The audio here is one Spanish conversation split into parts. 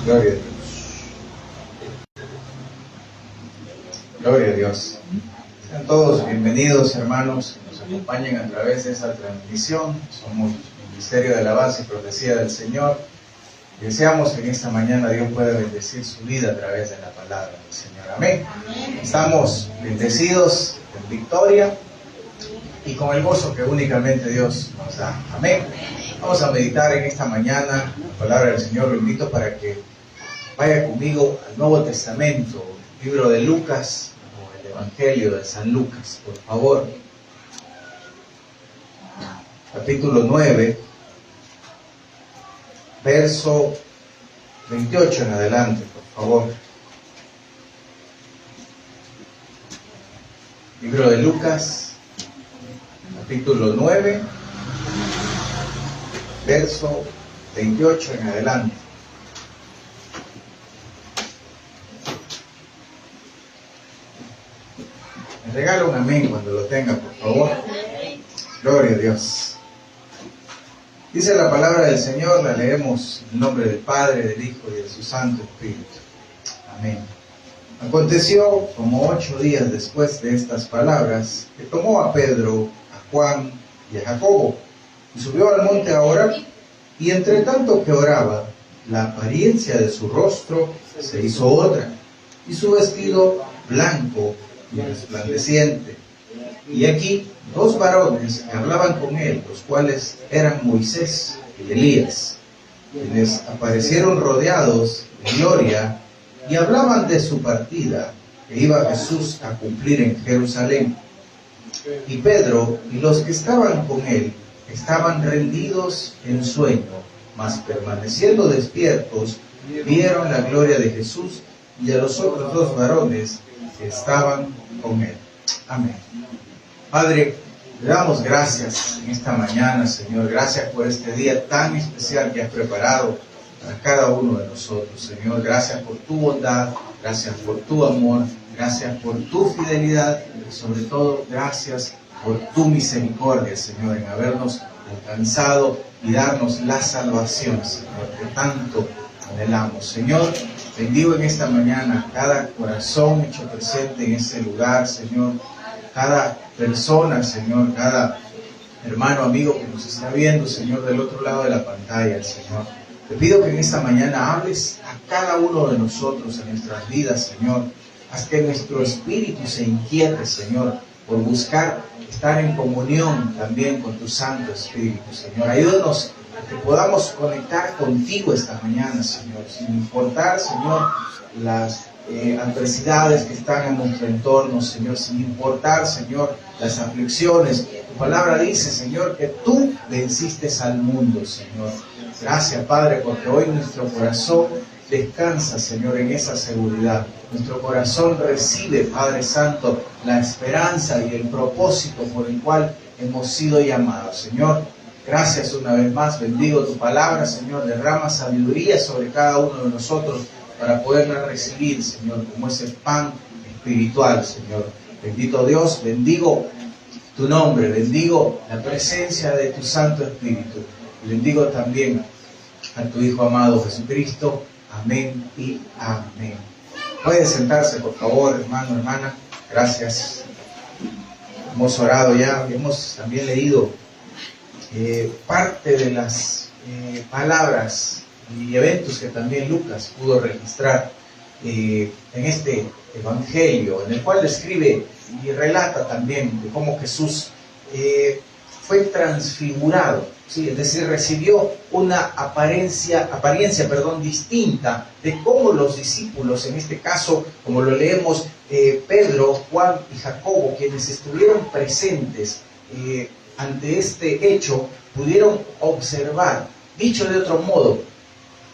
Gloria a Dios. Gloria a Dios. Sean todos bienvenidos, hermanos, que nos acompañen a través de esta transmisión. Somos el Ministerio de Alabanza y Profecía del Señor. Deseamos que en esta mañana Dios pueda bendecir su vida a través de la palabra del Señor. Amén. Estamos bendecidos en victoria y con el gozo que únicamente Dios nos da. Amén. Vamos a meditar en esta mañana la palabra del Señor. Lo invito para que vaya conmigo al Nuevo Testamento, el libro de Lucas o el Evangelio de San Lucas, por favor. Capítulo 9, verso 28 en adelante, por favor. Libro de Lucas, capítulo 9, verso 28 en adelante. Me regala un amén cuando lo tenga, por favor. Gloria a Dios. Dice la palabra del Señor, la leemos en nombre del Padre, del Hijo y de su Santo Espíritu. Amén. Aconteció, como 8 días después de estas palabras, que tomó a Pedro, a Juan y a Jacobo, y subió al monte a orar, y entre tanto que oraba, la apariencia de su rostro se hizo otra, y su vestido blanco y resplandeciente. Y aquí 2 varones que hablaban con él, los cuales eran Moisés y Elías, quienes aparecieron rodeados de gloria y hablaban de su partida, que iba Jesús a cumplir en Jerusalén. Y Pedro y los que estaban con él estaban rendidos en sueño, mas permaneciendo despiertos, vieron la gloria de Jesús y a los otros 2 varones que estaban con él. Amén. Padre, le damos gracias en esta mañana, Señor. Gracias por este día tan especial que has preparado para cada uno de nosotros, Señor. Gracias por tu bondad, gracias por tu amor, gracias por tu fidelidad y sobre todo gracias por tu misericordia, Señor, en habernos alcanzado y darnos la salvación, Señor, que tanto anhelamos. Señor, bendigo en esta mañana cada corazón hecho presente en este lugar, Señor, cada persona, Señor, cada hermano, amigo que nos está viendo, Señor, del otro lado de la pantalla, Señor. Te pido que en esta mañana hables a cada uno de nosotros en nuestras vidas, Señor. Haz que nuestro espíritu se inquiete, Señor, por buscar estar en comunión también con tu Santo Espíritu, Señor. Ayúdanos a que podamos conectar contigo esta mañana, Señor, sin importar, Señor, las adversidades que están en nuestro entorno, Señor, sin importar, Señor, las aflicciones. Tu palabra dice, Señor, que tú venciste al mundo, Señor. Gracias, Padre, porque hoy nuestro corazón descansa, Señor, en esa seguridad. Nuestro corazón recibe, Padre Santo, la esperanza y el propósito por el cual hemos sido llamados, Señor. Gracias una vez más, bendigo tu palabra, Señor, derrama sabiduría sobre cada uno de nosotros para poderla recibir, Señor, como ese pan espiritual, Señor. Bendito Dios, bendigo tu nombre, bendigo la presencia de tu Santo Espíritu. Y bendigo también a tu Hijo amado Jesucristo. Amén y amén. Puede sentarse, por favor, hermano, hermana. Gracias. Hemos orado ya, hemos también leído parte de las palabras y eventos que también Lucas pudo registrar en este evangelio, en el cual describe y relata también de cómo Jesús fue transfigurado, ¿sí? Es decir, recibió una apariencia, distinta de cómo los discípulos, en este caso, como lo leemos, Pedro, Juan y Jacobo, quienes estuvieron presentes ante este hecho, pudieron observar. Dicho de otro modo,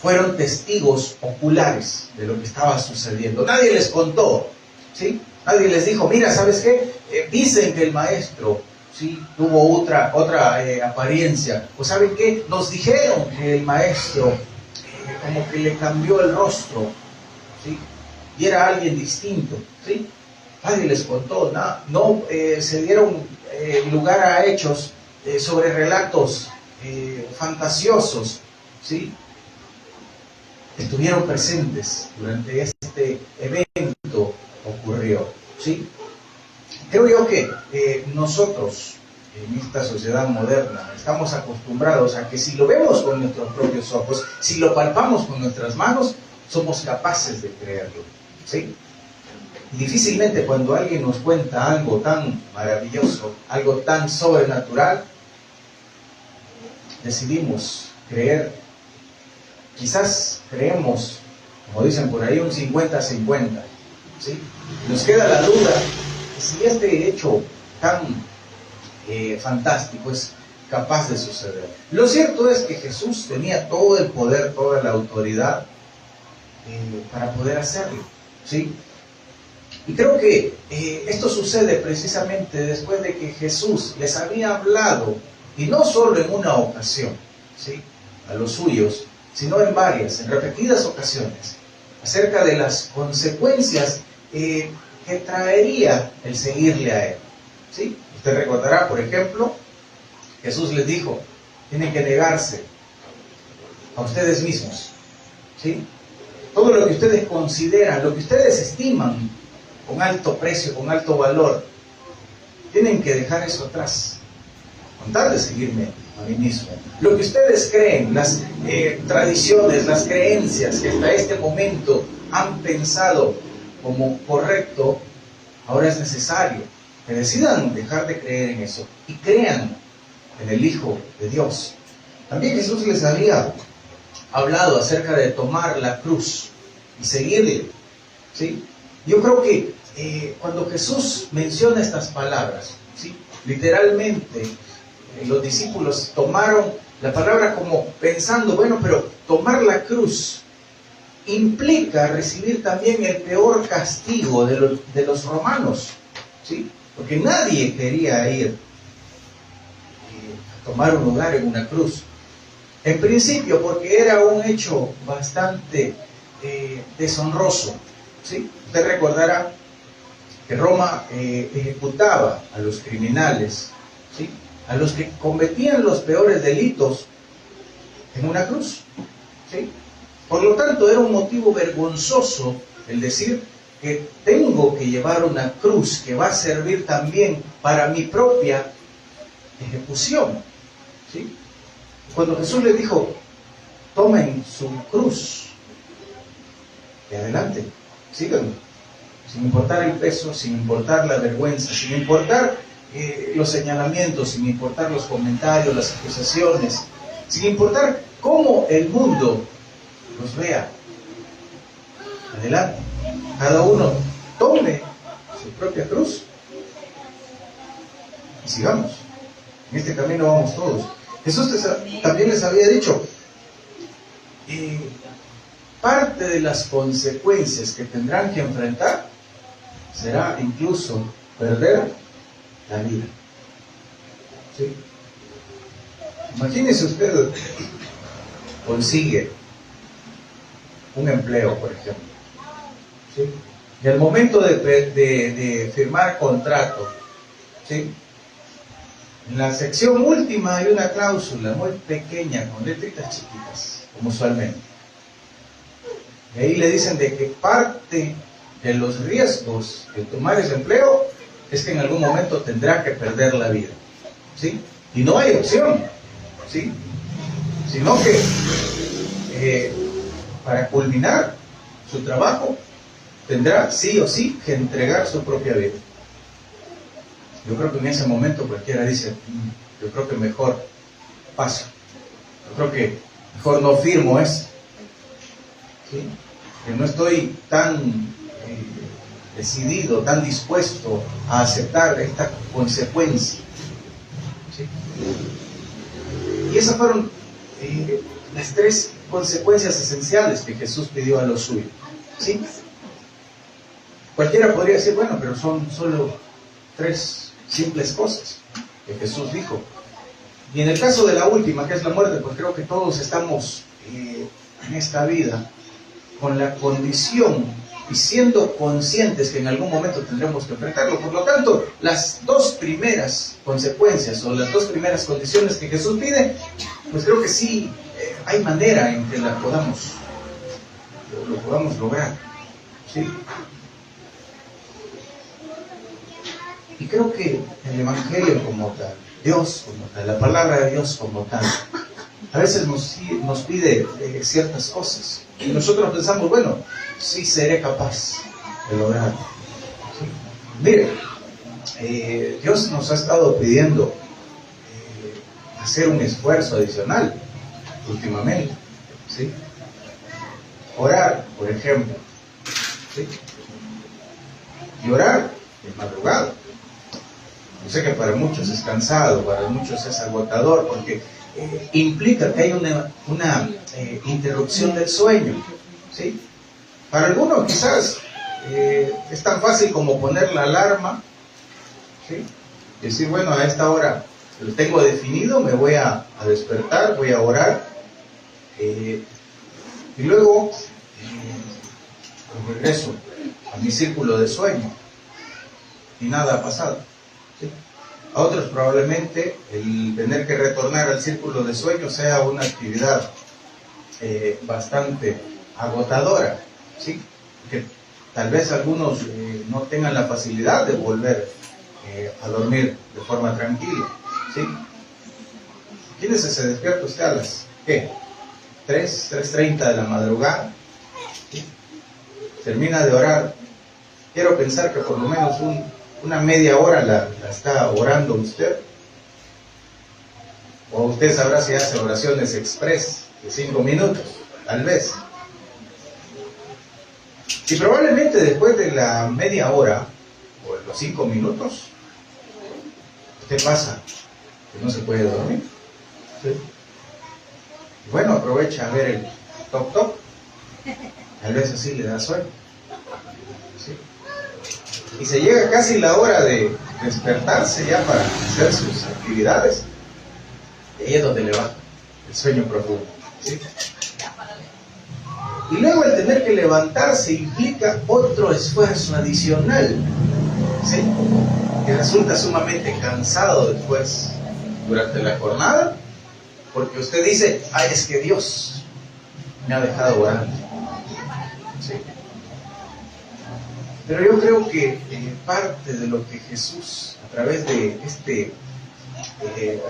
fueron testigos oculares de lo que estaba sucediendo. Nadie les contó, ¿sí? Nadie les dijo, mira, ¿sabes qué? Dicen que el maestro, ¿sí?, tuvo otra apariencia. O ¿saben qué? Nos dijeron que el maestro como que le cambió el rostro, ¿sí?, y era alguien distinto, ¿sí? Nadie les contó, no se dieron lugar a hechos sobre relatos fantasiosos, ¿sí? estuvieron presentes durante este evento ocurrió, ¿sí? Creo yo que nosotros, en esta sociedad moderna, estamos acostumbrados a que si lo vemos con nuestros propios ojos, si lo palpamos con nuestras manos, somos capaces de creerlo, ¿sí? Difícilmente cuando alguien nos cuenta algo tan maravilloso, algo tan sobrenatural, decidimos creer. Quizás creemos, como dicen por ahí, un 50-50, ¿sí? Nos queda la duda de si este hecho tan fantástico es capaz de suceder. Lo cierto es que Jesús tenía todo el poder, toda la autoridad para poder hacerlo, ¿sí? Y creo que esto sucede precisamente después de que Jesús les había hablado, y no solo en una ocasión, ¿sí?, a los suyos, sino en varias, en repetidas ocasiones, acerca de las consecuencias que traería el seguirle a Él, ¿sí? Usted recordará, por ejemplo, Jesús les dijo, tienen que negarse a ustedes mismos, ¿sí? Todo lo que ustedes consideran, lo que ustedes estiman con alto precio, con alto valor, tienen que dejar eso atrás, con tal de seguirme a mí mismo. Lo que ustedes creen, las tradiciones, las creencias que hasta este momento han pensado como correcto, ahora es necesario que decidan dejar de creer en eso y crean en el Hijo de Dios. También Jesús les había hablado acerca de tomar la cruz y seguirle, ¿sí? Yo creo que cuando Jesús menciona estas palabras, ¿sí?, literalmente los discípulos tomaron la palabra como pensando, bueno, pero tomar la cruz implica recibir también el peor castigo de los romanos, ¿sí? Porque nadie quería ir a tomar un lugar en una cruz. En principio, porque era un hecho bastante deshonroso, ¿sí? Usted recordará que Roma ejecutaba a los criminales, ¿sí?, a los que cometían los peores delitos en una cruz, ¿sí? Por lo tanto, era un motivo vergonzoso el decir que tengo que llevar una cruz que va a servir también para mi propia ejecución, ¿sí? Cuando Jesús les dijo, tomen su cruz y adelante, síganme, sin importar el peso, sin importar la vergüenza, sin importar los señalamientos, sin importar los comentarios, las acusaciones, sin importar cómo el mundo los vea. Adelante, cada uno tome su propia cruz y sigamos. En este camino vamos todos. Jesús también les había dicho, parte de las consecuencias que tendrán que enfrentar será incluso perder la vida, ¿sí? Imagínese usted, consigue un empleo, por ejemplo, ¿sí?, y al momento de firmar contrato, ¿sí?, en la sección última hay una cláusula muy pequeña, con letritas chiquitas, como usualmente. Y ahí le dicen de que parte de los riesgos de tomar ese empleo es que en algún momento tendrá que perder la vida, ¿sí? Y no hay opción, ¿sí?, sino que para culminar su trabajo tendrá sí o sí que entregar su propia vida. Yo creo que en ese momento cualquiera dice, yo creo que mejor paso, yo creo que mejor no firmo eso, ¿sí?, que no estoy tan decidido, tan dispuesto a aceptar esta consecuencia, ¿sí? Y esas fueron las tres consecuencias esenciales que Jesús pidió a los suyos, ¿sí? Cualquiera podría decir, bueno, pero son solo tres simples cosas que Jesús dijo. Y en el caso de la última, que es la muerte, pues creo que todos estamos en esta vida con la condición y siendo conscientes que en algún momento tendremos que enfrentarlo. Por lo tanto, las dos primeras consecuencias o las dos primeras condiciones que Jesús pide, pues creo que sí hay manera en que las podamos lo podamos lograr, ¿sí? Y creo que el Evangelio como tal, Dios como tal, la palabra de Dios como tal, a veces nos pide ciertas cosas. Y nosotros pensamos, bueno, sí seré capaz de lograrlo. ¿Sí? Mire, Dios nos ha estado pidiendo hacer un esfuerzo adicional últimamente. ¿Sí? Orar, por ejemplo. ¿Sí? Y orar de madrugada. Yo sé que para muchos es cansado, para muchos es agotador, porque implica que hay una interrupción del sueño, ¿sí? Para algunos quizás es tan fácil como poner la alarma, ¿sí? Decir, bueno, a esta hora lo tengo definido, me voy a despertar, voy a orar, y luego regreso a mi círculo de sueño y nada ha pasado, ¿sí? A otros probablemente el tener que retornar al círculo de sueño sea una actividad bastante agotadora, ¿sí? Que tal vez algunos no tengan la facilidad de volver a dormir de forma tranquila, ¿sí? Imagínese, se despierta usted a las, ¿qué? 3:30 de la madrugada, ¿sí? Termina de orar. Quiero pensar que por lo menos una media hora la está orando usted. O usted sabrá si hace oraciones express de 5 minutos, tal vez. Y probablemente después de la media hora, o de los 5 minutos, usted pasa que no se puede dormir. ¿Sí? Y bueno, aprovecha a ver el toc toc. Tal vez así le da sueño. ¿Sí? Y se llega casi la hora de despertarse ya para hacer sus actividades. Y ahí es donde le va el sueño profundo, ¿sí? Y luego el tener que levantarse implica otro esfuerzo adicional, ¿sí? Que resulta sumamente cansado después, durante la jornada, porque usted dice, ay, es que Dios me ha dejado orando, ¿sí? Pero yo creo que parte de lo que Jesús, a través de este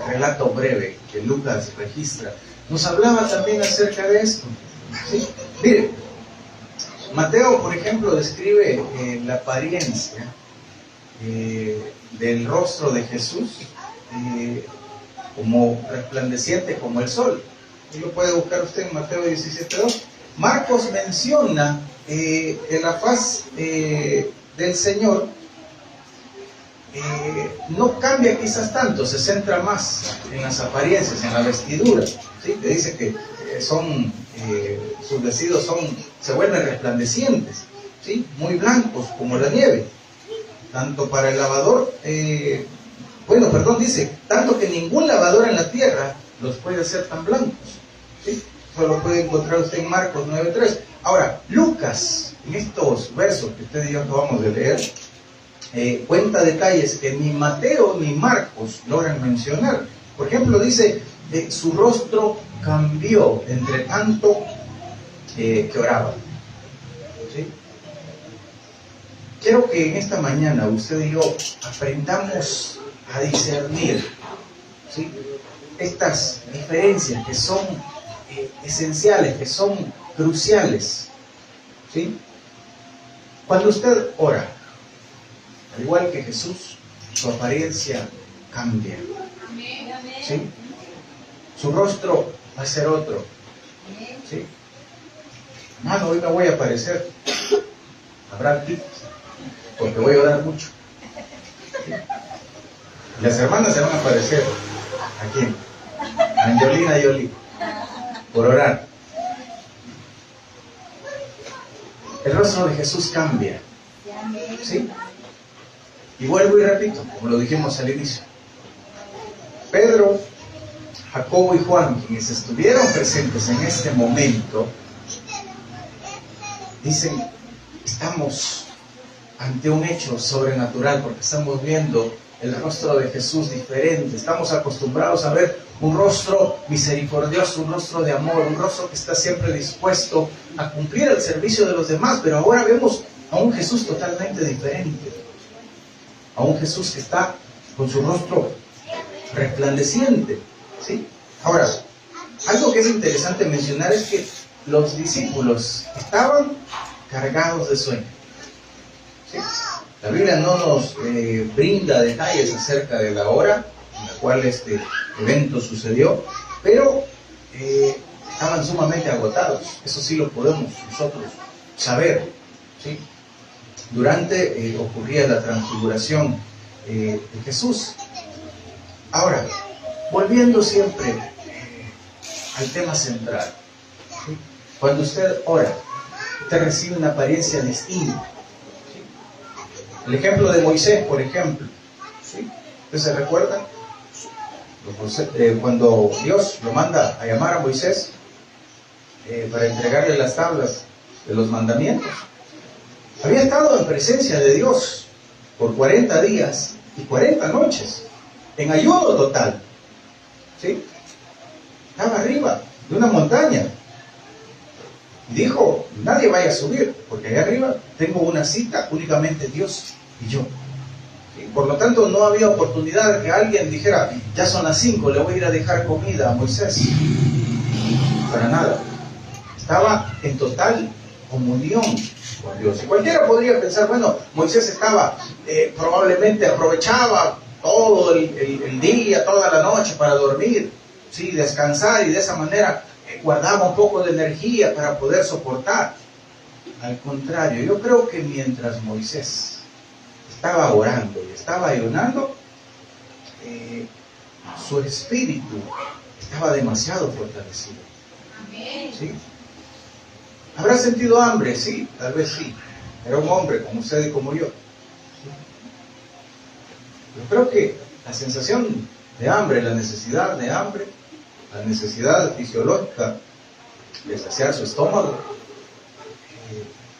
relato breve que Lucas registra, nos hablaba también acerca de esto, ¿sí? Mire, Mateo, por ejemplo, describe la apariencia del rostro de Jesús como resplandeciente como el sol. Y lo puede buscar usted en Mateo 17:2. Marcos menciona la faz del Señor, no cambia quizás tanto, se centra más en las apariencias, en la vestidura, ¿sí? Te dice que sus vestidos se vuelven resplandecientes, ¿sí? Muy blancos como la nieve, tanto para el lavador, dice, tanto que ningún lavador en la tierra los puede hacer tan blancos, ¿sí? Eso lo puede encontrar usted en Marcos 9:3. Ahora, Lucas, en estos versos que usted y yo acabamos de leer, cuenta detalles que ni Mateo ni Marcos logran mencionar. Por ejemplo, dice, su rostro cambió entre tanto que oraba, ¿sí? Quiero que en esta mañana usted y yo aprendamos a discernir, ¿sí?, estas diferencias que son esenciales, que son cruciales, ¿sí? Cuando usted ora, al igual que Jesús, su apariencia cambia, ¿sí? Su rostro va a ser otro, ¿sí? Hermano, hoy me voy a parecer a Brad Pitt, porque voy a orar mucho, ¿sí? Las hermanas se van a parecer ¿a quién? A Angelina Jolie, por orar. El rostro de Jesús cambia, ¿sí? Y vuelvo y repito, como lo dijimos al inicio, Pedro, Jacobo y Juan, quienes estuvieron presentes en este momento, dicen, estamos ante un hecho sobrenatural, porque estamos viendo el rostro de Jesús diferente. Estamos acostumbrados a ver un rostro misericordioso, un rostro de amor, un rostro que está siempre dispuesto a cumplir el servicio de los demás, pero ahora vemos a un Jesús totalmente diferente, a un Jesús que está con su rostro resplandeciente, ¿sí? Ahora, algo que es interesante mencionar es que los discípulos estaban cargados de sueño, ¿sí? La Biblia no nos brinda detalles acerca de la hora en la cual este evento sucedió, pero estaban sumamente agotados. Eso sí lo podemos nosotros saber, ¿sí? Durante ocurría la transfiguración de Jesús. Ahora, volviendo siempre al tema central, ¿sí? Cuando usted ora, usted recibe una apariencia distinta. El ejemplo de Moisés, por ejemplo, ¿sí? ¿Usted se recuerda? Cuando Dios lo manda a llamar a Moisés para entregarle las tablas de los mandamientos, había estado en presencia de Dios por 40 días y 40 noches, en ayuno total, ¿sí? Estaba arriba de una montaña y dijo: nadie vaya a subir, porque allá arriba tengo una cita, únicamente Dios y yo. ¿Sí? Por lo tanto, no había oportunidad de que alguien dijera: ya son las 5, le voy a ir a dejar comida a Moisés. Para nada. Estaba en total comunión con Dios. Y cualquiera podría pensar: bueno, Moisés estaba, probablemente aprovechaba todo el día, toda la noche para dormir, ¿sí? Descansar, y de esa manera guardaba un poco de energía para poder soportar. Al contrario, yo creo que mientras Moisés estaba orando y estaba ayunando, su espíritu estaba demasiado fortalecido, ¿sí? ¿Habrá sentido hambre? Sí, tal vez sí. Era un hombre como usted y como yo. Yo creo que la sensación de hambre, la necesidad de hambre, la necesidad fisiológica de saciar su estómago,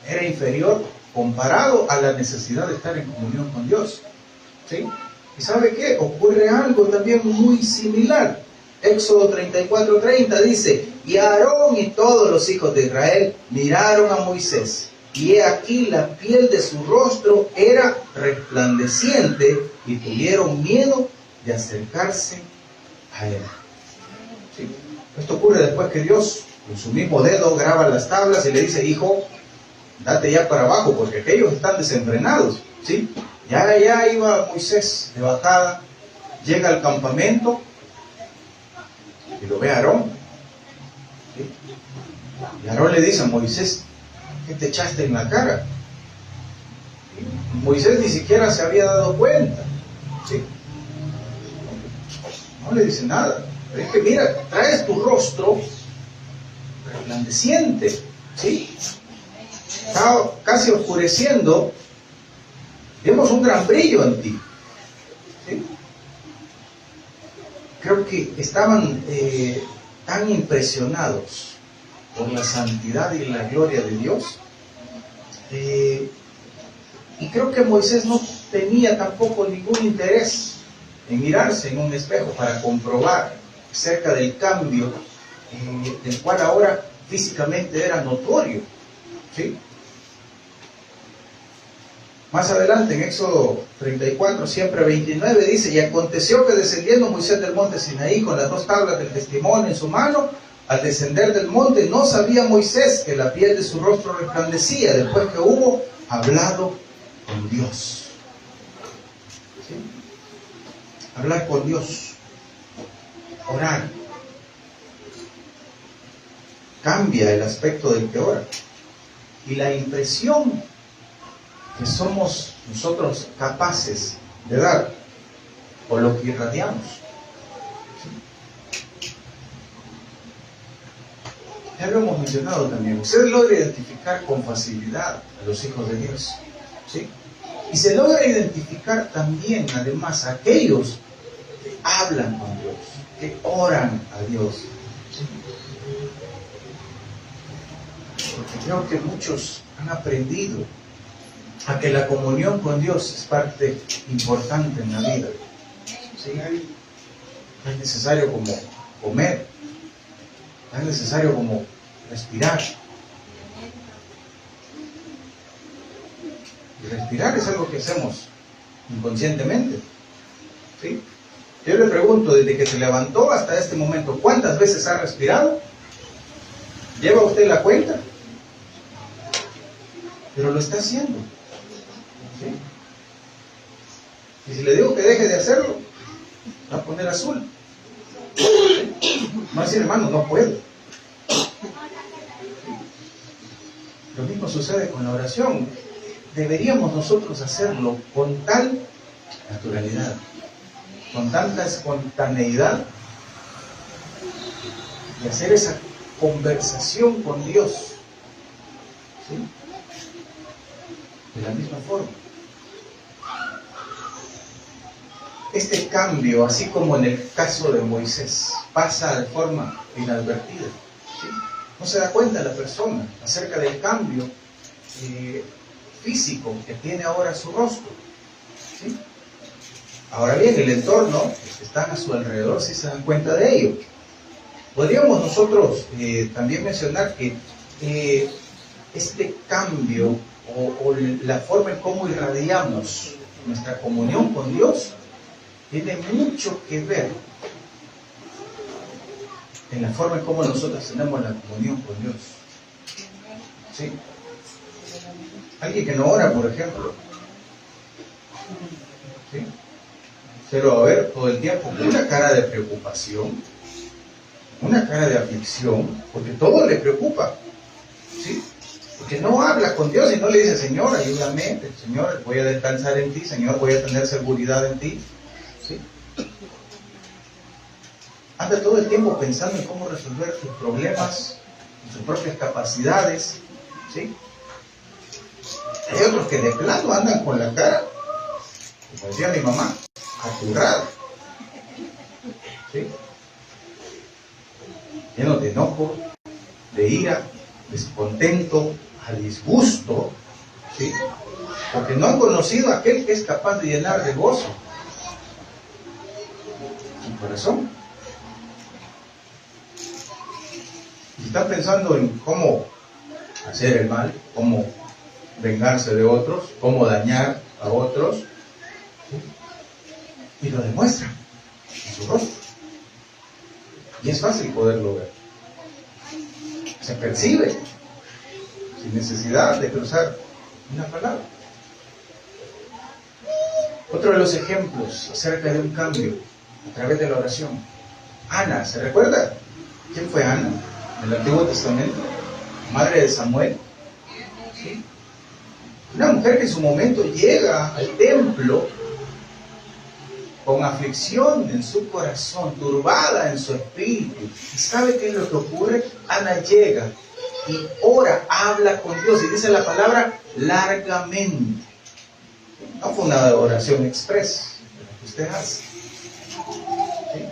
era inferior comparado a la necesidad de estar en comunión con Dios, ¿sí? ¿Y sabe qué? Ocurre algo también muy similar. Éxodo 34:30 dice: y Aarón y todos los hijos de Israel miraron a Moisés, y he aquí la piel de su rostro era resplandeciente, y tuvieron miedo de acercarse a él. ¿Sí? Esto ocurre después que Dios con su mismo dedo graba las tablas y le dice: hijo, date ya para abajo, porque aquellos están desenfrenados, ¿sí? Ya iba Moisés de bajada, llega al campamento y lo ve a Aarón, ¿sí? Y Aarón le dice a Moisés: ¿qué te echaste en la cara? Y Moisés ni siquiera se había dado cuenta, ¿sí? No le dice nada, pero es que mira, traes tu rostro resplandeciente, ¿sí? Está casi oscureciendo, vemos un gran brillo en ti, ¿sí? Creo que estaban tan impresionados por la santidad y la gloria de Dios, y creo que Moisés no tenía tampoco ningún interés en mirarse en un espejo para comprobar acerca del cambio, del cual ahora físicamente era notorio, ¿sí? Más adelante, en Éxodo 34, siempre 29, dice: y aconteció que descendiendo Moisés del monte Sinaí con las 2 tablas del testimonio en su mano, al descender del monte, no sabía Moisés que la piel de su rostro resplandecía, después que hubo hablado con Dios. ¿Sí? Hablar con Dios, orar, cambia el aspecto del que ora. Y la impresión que somos nosotros capaces de dar por lo que irradiamos. ¿Sí? Ya lo hemos mencionado también. Usted logra identificar con facilidad a los hijos de Dios, ¿sí? Y se logra identificar también, además, a aquellos que hablan con Dios, que oran a Dios, ¿sí? Porque creo que muchos han aprendido a que la comunión con Dios es parte importante en la vida, ¿sí? Es necesario como comer, es necesario como respirar, Y respirar es algo que hacemos inconscientemente. ¿Sí? Yo le pregunto, desde que se levantó hasta este momento, ¿cuántas veces ha respirado? ¿Lleva usted la cuenta? Pero lo está haciendo. ¿Sí? Y si le digo que deje de hacerlo, va a poner azul. ¿Sí? Va a decir, hermano, no puedo. Lo mismo sucede con la oración. Deberíamos nosotros hacerlo con tal naturalidad, con tanta espontaneidad, y hacer esa conversación con Dios. ¿Sí? De la misma forma. Este cambio, así como en el caso de Moisés, pasa de forma inadvertida. ¿Sí? No se da cuenta la persona acerca del cambio físico que tiene ahora su rostro. ¿Sí? Ahora bien, el entorno, los que están a su alrededor, sí se dan cuenta de ello. Podríamos nosotros también mencionar que este cambio o la forma en cómo irradiamos nuestra comunión con Dios tiene mucho que ver en la forma en cómo nosotros tenemos la comunión con Dios. ¿Sí? Alguien que no ora, por ejemplo, ¿sí? Se lo va a ver todo el tiempo con una cara de preocupación, una cara de aflicción, porque todo le preocupa. ¿Sí? Porque no habla con Dios y no le dice, Señor, ayúdame, Señor, voy a descansar en ti, Señor, voy a tener seguridad en ti. ¿Sí? Anda todo el tiempo pensando en cómo resolver sus problemas, en sus propias capacidades. ¿Sí? Hay otros que de plano andan con la cara, como decía mi mamá, aturrada. ¿Sí? Llenos de enojo, de ira, descontento, a disgusto, ¿sí? Porque no han conocido a aquel que es capaz de llenar de gozo su corazón. Y están pensando en cómo hacer el mal, cómo vengarse de otros, cómo dañar a otros, ¿sí? Y lo demuestran en su rostro. Y es fácil poderlo ver. Se percibe, sin necesidad de cruzar una palabra. Otro de los ejemplos acerca de un cambio a través de la oración. Ana, ¿se recuerda? ¿Quién fue Ana en el Antiguo Testamento? Madre de Samuel. ¿Sí? Una mujer que en su momento llega al templo con aflicción en su corazón, turbada en su espíritu. ¿Y sabe qué es lo que ocurre? Ana llega y ora, habla con Dios, y dice la palabra largamente. No fue una oración express, que usted hace. ¿Sí?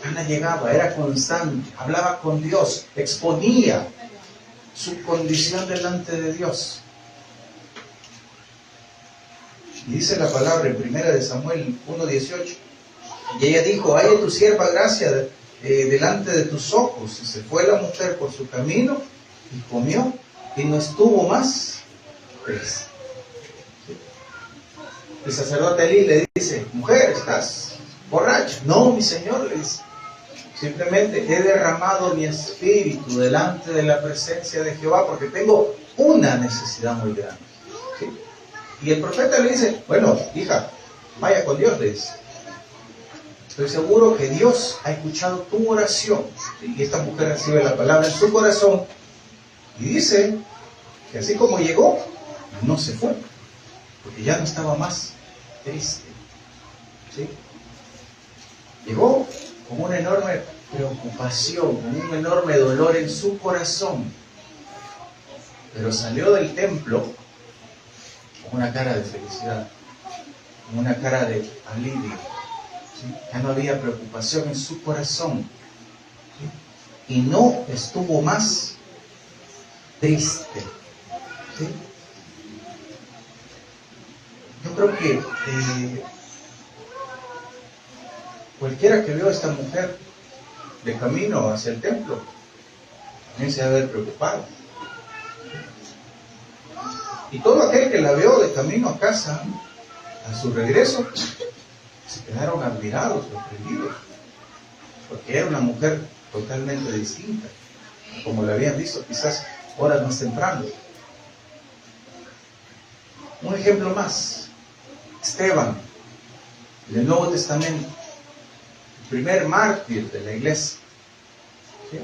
Ana llegaba, era constante, hablaba con Dios, exponía su condición delante de Dios. Y dice la palabra en 1 de Samuel 1:18. Y ella dijo, haya tu sierva gracia delante de tus ojos. Y se fue la mujer por su camino y comió y no estuvo más triste. El sacerdote Elí le dice, mujer, ¿estás borracha? No, mi señor, le dice. Simplemente he derramado mi espíritu delante de la presencia de Jehová porque tengo una necesidad muy grande. ¿Sí? Y el profeta le dice, bueno, hija, vaya con Dios, le dice. Estoy seguro que Dios ha escuchado tu oración. ¿Sí? Y esta mujer recibe la palabra en su corazón y dice que así como llegó, no se fue, porque ya no estaba más triste. ¿Sí? Llegó con una enorme preocupación, con un enorme dolor en su corazón, pero salió del templo con una cara de felicidad, con una cara de alivio. ¿Sí? Ya no había preocupación en su corazón, ¿sí? Y no estuvo más triste. ¿Sí? Yo creo que cualquiera que vio a esta mujer de camino hacia el templo también se debe haber preocupado. Y todo aquel que la vio de camino a casa, a su regreso, se quedaron admirados, sorprendidos, porque era una mujer totalmente distinta, como la habían visto quizás horas más temprano. Un ejemplo más, Esteban, del Nuevo Testamento, el primer mártir de la iglesia. ¿Sí?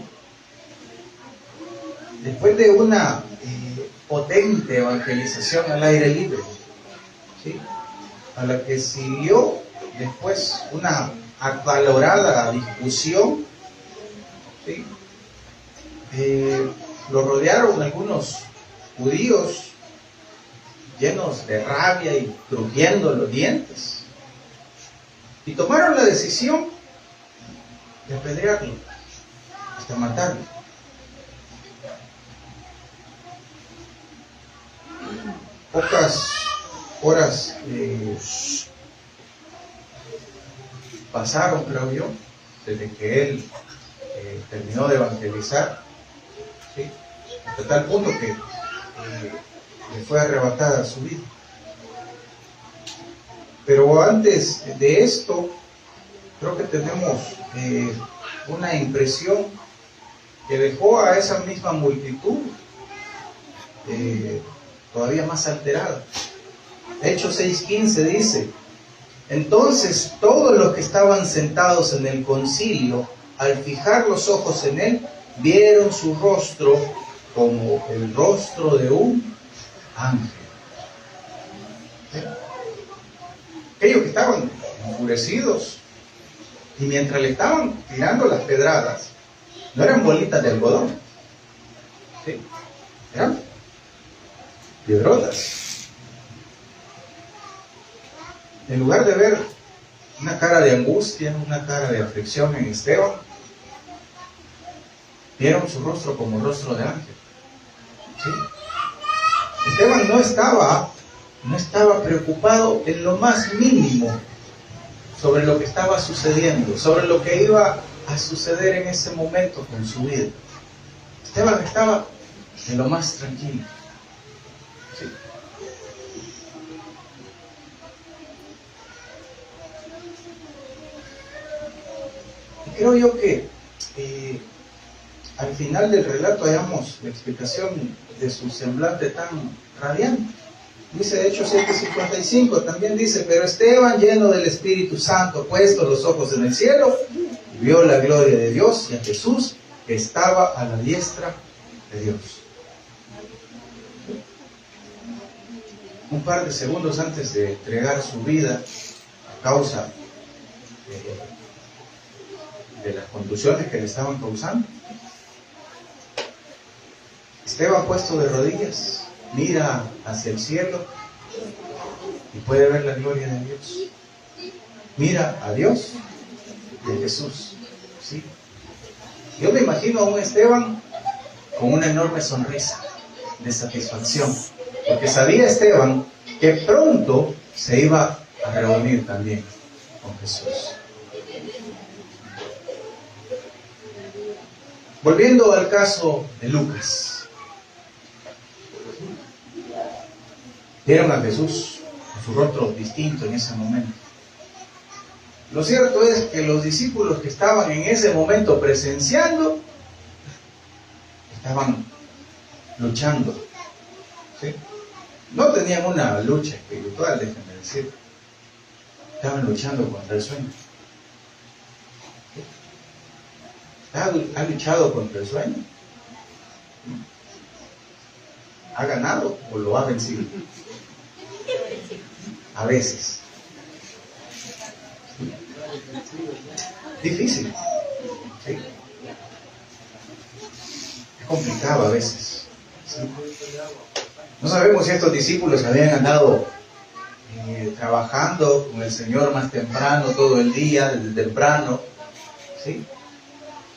Después de una potente evangelización al aire libre, ¿sí?, a la que siguió después una acalorada discusión, ¿sí?, lo rodearon algunos judíos llenos de rabia y crujiendo los dientes, y tomaron la decisión de apedrearlo hasta matarlo. Pocas horas pasaron, creo yo, desde que él terminó de evangelizar, ¿sí?, hasta tal punto que le fue arrebatada su vida. Pero antes de esto, creo que tenemos una impresión que dejó a esa misma multitud todavía más alterada. Hechos 6:15 dice: entonces todos los que estaban sentados en el concilio, al fijar los ojos en él, vieron su rostro como el rostro de un ángel. ¿Sí? Aquellos que estaban enfurecidos, y mientras le estaban tirando las pedradas, no eran bolitas de algodón, ¿sí?, eran piedrotas. En lugar de ver una cara de angustia, una cara de aflicción en Esteban, vieron su rostro como rostro de ángel. ¿Sí? Esteban no estaba preocupado en lo más mínimo sobre lo que estaba sucediendo, sobre lo que iba a suceder en ese momento con su vida. Esteban estaba en lo más tranquilo. ¿Sí? Y creo yo que al final del relato hallamos la explicación de su semblante tan radiante. Dice Hechos 7:55, también dice: pero Esteban, lleno del Espíritu Santo, puesto los ojos en el cielo, vio la gloria de Dios y a Jesús que estaba a la diestra de Dios. Un par de segundos antes de entregar su vida a causa de las contusiones que le estaban causando, Esteban, puesto de rodillas, mira hacia el cielo y puede ver la gloria de Dios. Mira a Dios y a Jesús. ¿Sí? Yo me imagino a un Esteban con una enorme sonrisa de satisfacción, porque sabía Esteban que pronto se iba a reunir también con Jesús. Volviendo al caso de Lucas. Vieron a Jesús con su rostro distinto en ese momento. Lo cierto es que los discípulos que estaban en ese momento presenciando estaban luchando, ¿sí? No tenían una lucha espiritual, déjenme decir. Estaban luchando contra el sueño. ¿Ha luchado contra el sueño? ¿Ha ganado o lo ha vencido? A veces. Difícil. ¿Sí? Es complicado a veces. ¿Sí? No sabemos si estos discípulos habían andado trabajando con el Señor más temprano, todo el día, desde temprano, ¿sí?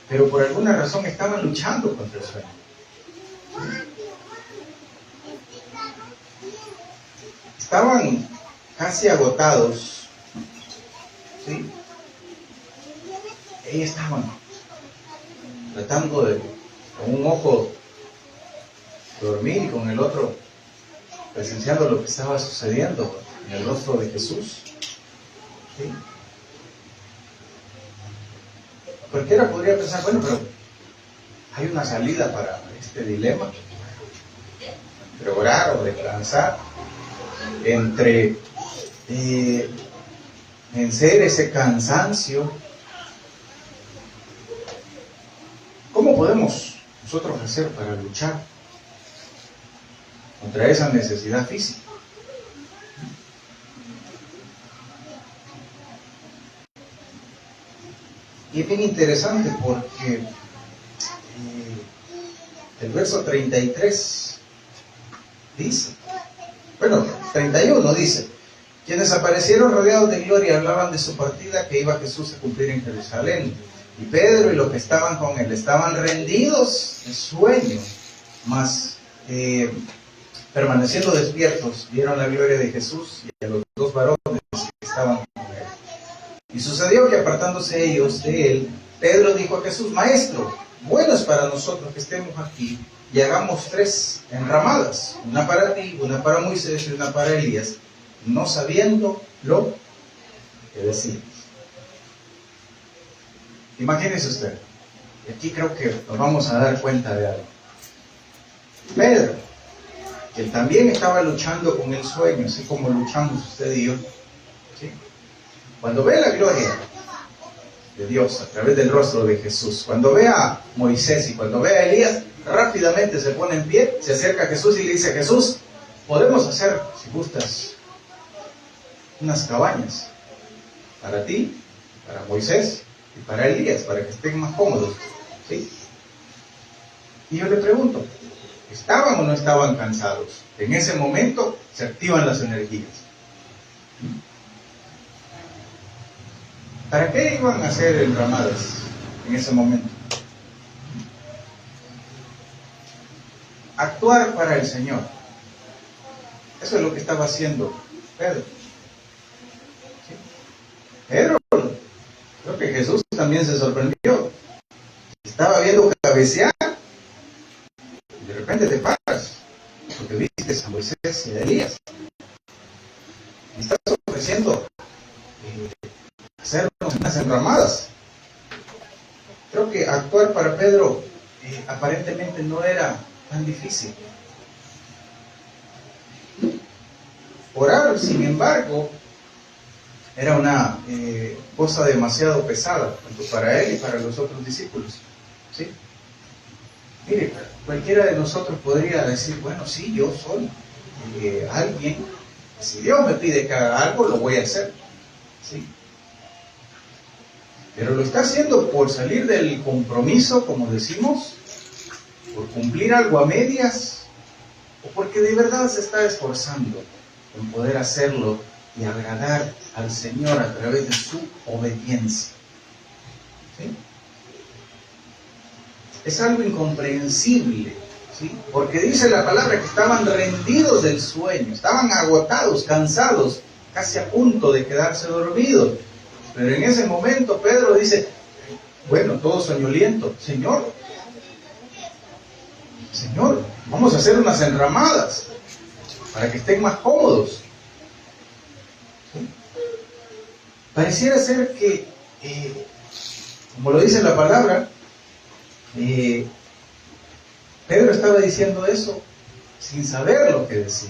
Pero por alguna razón estaban luchando contra el sueño. Estaban casi agotados, ¿sí? Ellos estaban tratando de, con un ojo, dormir y con el otro presenciando lo que estaba sucediendo en el rostro de Jesús. ¿Sí? Cualquiera podría pensar, bueno, pero hay una salida para este dilema, entre orar o descansar, entre vencer ese cansancio. ¿Cómo podemos nosotros hacer para luchar contra esa necesidad física? Y es bien interesante porque el verso 33 dice, bueno, 31 dice, quienes aparecieron rodeados de gloria hablaban de su partida, que iba Jesús a cumplir en Jerusalén. Y Pedro y los que estaban con él estaban rendidos en sueño, mas permaneciendo despiertos, vieron la gloria de Jesús y a los dos varones que estaban con él. Y sucedió que apartándose ellos de él, Pedro dijo a Jesús, Maestro, bueno es para nosotros que estemos aquí y hagamos 3 enramadas, una para ti, una para Moisés y una para Elías, no sabiendo lo que decimos. Imagínese usted, y aquí creo que nos vamos a dar cuenta de algo. Pedro, que también estaba luchando con el sueño, así como luchamos usted y yo, ¿sí? Cuando ve la gloria de Dios a través del rostro de Jesús, cuando ve a Moisés y cuando ve a Elías, rápidamente se pone en pie, se acerca a Jesús y le dice, Jesús, podemos hacer, si gustas, unas cabañas para ti, para Moisés y para Elías, para que estén más cómodos, ¿sí? Y yo le pregunto, ¿estaban o no estaban cansados? En ese momento se activan las energías. ¿Para qué iban a hacer enramadas en ese momento? Actuar para el Señor. Eso es lo que estaba haciendo Pedro. ¿Sí? Pedro, creo que Jesús también se sorprendió. Estaba viendo cabecear y de repente te paras porque viste a Moisés y a Elías. Y estás ofreciendo hacer unas enramadas. Creo que actuar para Pedro aparentemente no era tan difícil. Orar, sin embargo, era una cosa demasiado pesada, tanto para él y para los otros discípulos. ¿Sí? Mire, cualquiera de nosotros podría decir, bueno, sí, yo soy alguien, si Dios me pide que haga algo, lo voy a hacer. ¿Sí? Pero lo está haciendo por salir del compromiso, como decimos, por cumplir algo a medias, o porque de verdad se está esforzando en poder hacerlo y agradar al Señor a través de su obediencia. ¿Sí? Es algo incomprensible, ¿sí? Porque dice la palabra que estaban rendidos del sueño, estaban agotados, cansados, casi a punto de quedarse dormidos. Pero en ese momento Pedro dice, bueno, todo soñoliento, Señor, vamos a hacer unas enramadas para que estén más cómodos. ¿Sí? Pareciera ser que, como lo dice la palabra, Pedro estaba diciendo eso sin saber lo que decía.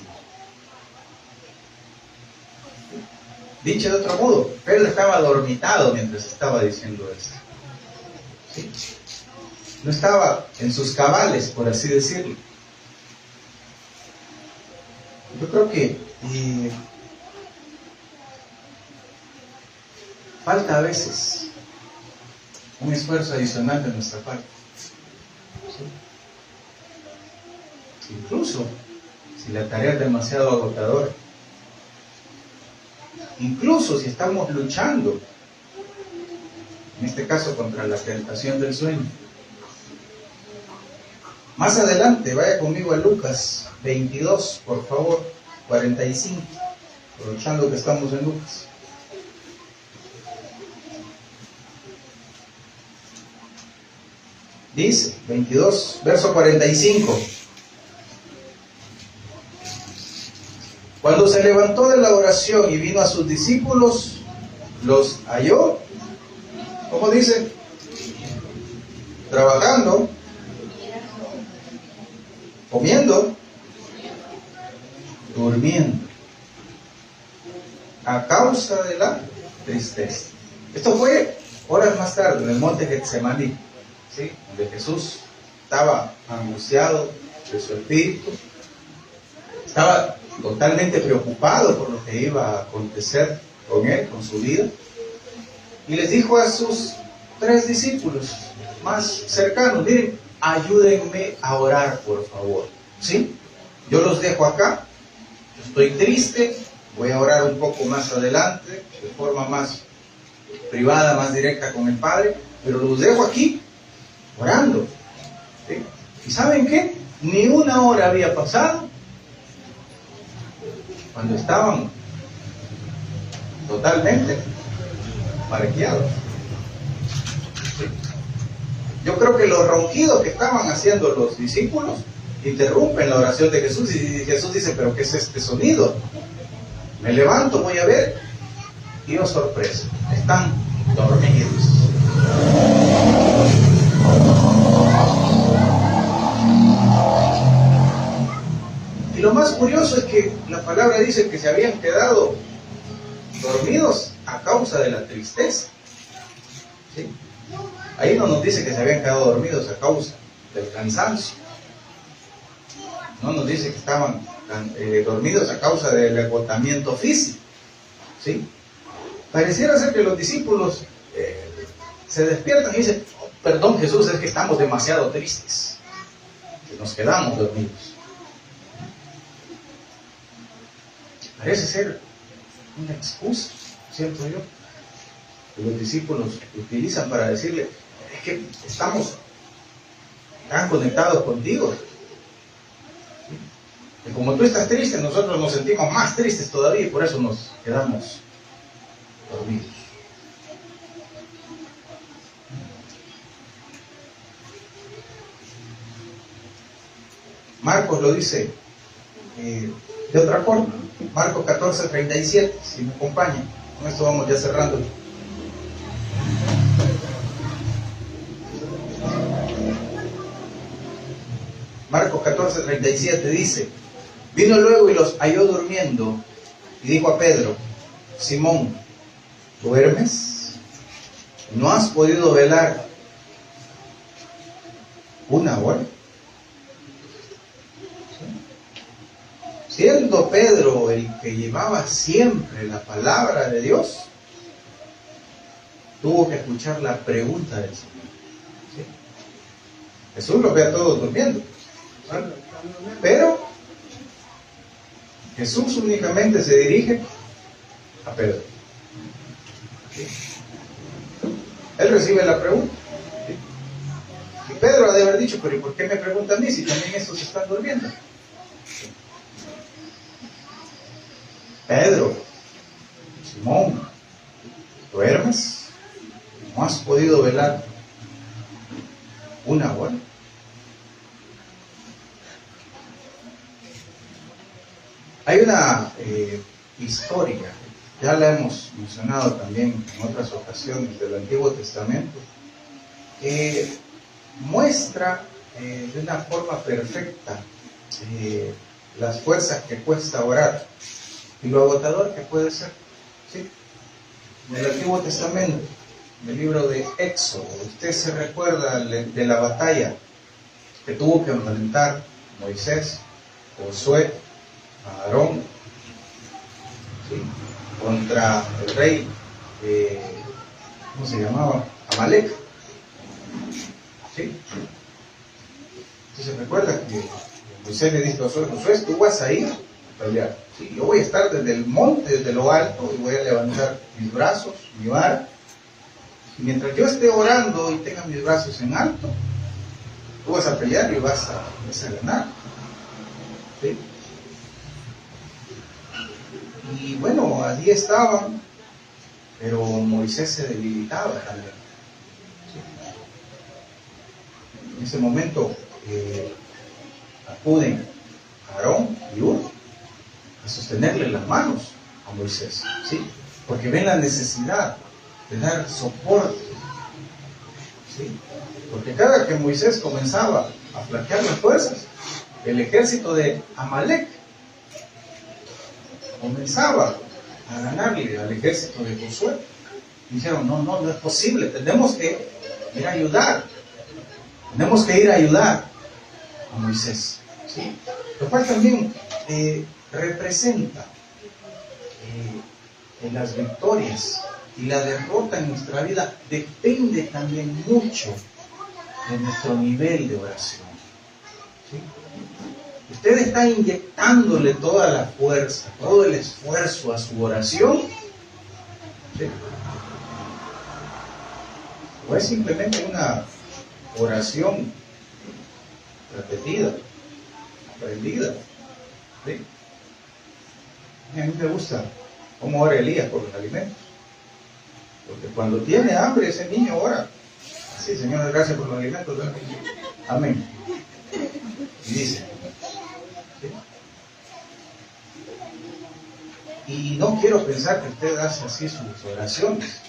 Dicho de otro modo, Pedro estaba dormitado mientras estaba diciendo eso. ¿Sí? No estaba en sus cabales, por así decirlo. Yo creo que falta a veces un esfuerzo adicional de nuestra parte. ¿Sí? Incluso si la tarea es demasiado agotadora. Incluso si estamos luchando, en este caso contra la tentación del sueño. Más adelante, vaya conmigo a Lucas 22, por favor, 45, aprovechando que estamos en Lucas. Dice, 22, verso 45. Cuando se levantó de la oración y vino a sus discípulos, los halló, ¿cómo dice? Trabajando, comiendo, durmiendo, a causa de la tristeza. Esto fue horas más tarde en el monte Getsemaní, ¿sí? Donde Jesús estaba angustiado de su espíritu, estaba totalmente preocupado por lo que iba a acontecer con él, con su vida, y les dijo a sus 3 discípulos más cercanos: miren, ayúdenme a orar, por favor, ¿sí? Yo los dejo acá, yo estoy triste, voy a orar un poco más adelante, de forma más privada, más directa con el Padre, pero los dejo aquí orando, ¿sí? ¿Y saben qué? Ni una hora había pasado cuando estaban totalmente parqueados. ¿Sí? Yo creo que los ronquidos que estaban haciendo los discípulos interrumpen la oración de Jesús, y Jesús dice: ¿pero qué es este sonido? Me levanto, voy a ver, y oh sorpresa, están dormidos. Y lo más curioso es que la palabra dice que se habían quedado dormidos a causa de la tristeza, ¿sí? Ahí no nos dice que se habían quedado dormidos a causa del cansancio, no nos dice que estaban dormidos a causa del agotamiento físico, ¿sí? Pareciera ser que los discípulos se despiertan y dicen: oh, perdón Jesús, es que estamos demasiado tristes, que nos quedamos dormidos. Parece ser una excusa, siento yo, que los discípulos utilizan para decirle: es que estamos tan conectados contigo, y como tú estás triste, nosotros nos sentimos más tristes todavía, y por eso nos quedamos dormidos. Marcos lo dice de otra forma. Marcos 14:37, si me acompañan. Con esto vamos ya cerrando. Marcos 14:37 dice: vino luego y los halló durmiendo, y dijo a Pedro: Simón, ¿duermes? ¿No has podido velar una hora? Siendo Pedro el que llevaba siempre la palabra de Dios, tuvo que escuchar la pregunta del Señor, ¿sí? Jesús los ve a todos durmiendo, ¿sí? Pero Jesús únicamente se dirige a Pedro, ¿sí? Él recibe la pregunta, ¿sí? Y Pedro ha de haber dicho: pero ¿y por qué me pregunta a mí si también estos están durmiendo? Pedro, Simón, ¿duermes? ¿No has podido velar una hora? Hay una historia, ya la hemos mencionado también en otras ocasiones, del Antiguo Testamento, que muestra de una forma perfecta las fuerzas que cuesta orar y lo agotador que puede ser, ¿sí? En el Antiguo Testamento, en el libro de Éxodo, usted se recuerda de la batalla que tuvo que enfrentar Moisés, Josué, Aarón, ¿sí? Contra el rey, ¿cómo se llamaba? Amalek, ¿sí? Entonces recuerda que Moisés le dijo a Josué: tú vas a ir a pelear, ¿sí? Yo voy a estar desde el monte, desde lo alto, y voy a levantar mis brazos, mi vara, y mientras yo esté orando y tenga mis brazos en alto, tú vas a pelear y vas a ganar, ¿sí? Y bueno, allí estaban, pero Moisés se debilitaba también, ¿sí? En ese momento acuden Aarón y Hur, a sostenerle las manos a Moisés, ¿sí? Porque ven la necesidad de dar soporte, ¿sí? Porque cada que Moisés comenzaba a flaquear las fuerzas, el ejército de Amalek comenzaba a ganarle al ejército de Josué. Dijeron, no es posible, tenemos que ir a ayudar. Tenemos que ir a ayudar a Moisés, ¿sí? Lo cual también representa las victorias y la derrota en nuestra vida depende también mucho de nuestro nivel de oración, ¿sí? Usted está inyectándole toda la fuerza, todo el esfuerzo a su oración, ¿sí? O es simplemente una oración repetida, aprendida, ¿sí? A mí me gusta cómo ora Elías por los alimentos, porque cuando tiene hambre ese niño ora así: Señor, gracias por los alimentos, amén. Y dice, ¿sí? Y no quiero pensar que usted hace así sus oraciones.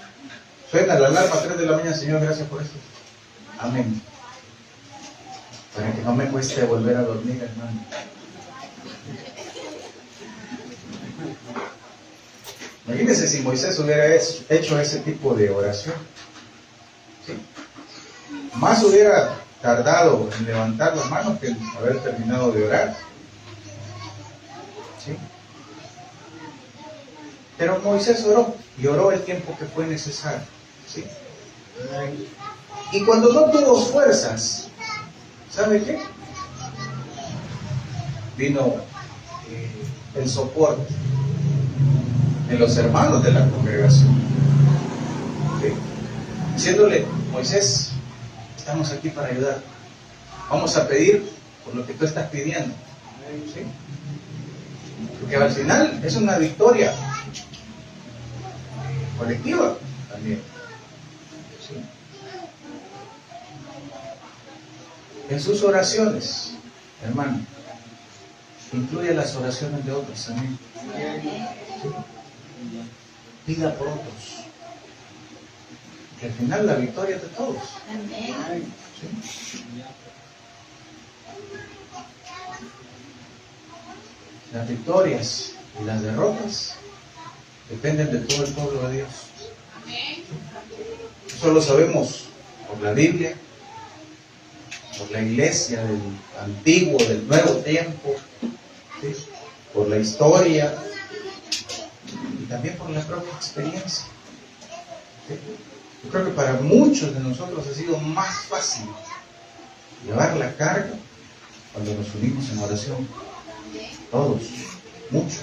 Suena la alarma a 3 de la mañana: Señor, gracias por esto, amén, para que no me cueste volver a dormir, hermano. Imagínense si Moisés hubiera hecho ese tipo de oración, ¿sí? Más hubiera tardado en levantar las manos que en haber terminado de orar, ¿sí? Pero Moisés oró, y oró el tiempo que fue necesario, ¿sí? Y cuando no tuvo fuerzas, ¿sabe qué? Vino el soporte de los hermanos de la congregación, ¿sí? Diciéndole: Moisés, estamos aquí para ayudar, vamos a pedir por lo que tú estás pidiendo, ¿sí? Porque al final es una victoria colectiva también, ¿sí? En sus oraciones, hermano, incluye las oraciones de otros también, ¿sí? Pida por otros, que al final la victoria es de todos, ¿sí? Las victorias y las derrotas dependen de todo el pueblo de Dios. Eso lo sabemos por la Biblia, por la iglesia del Antiguo, del Nuevo Tiempo, ¿sí? Por la historia y también por la propia experiencia, ¿sí? Yo creo que para muchos de nosotros ha sido más fácil llevar la carga cuando nos unimos en oración. Todos, muchos.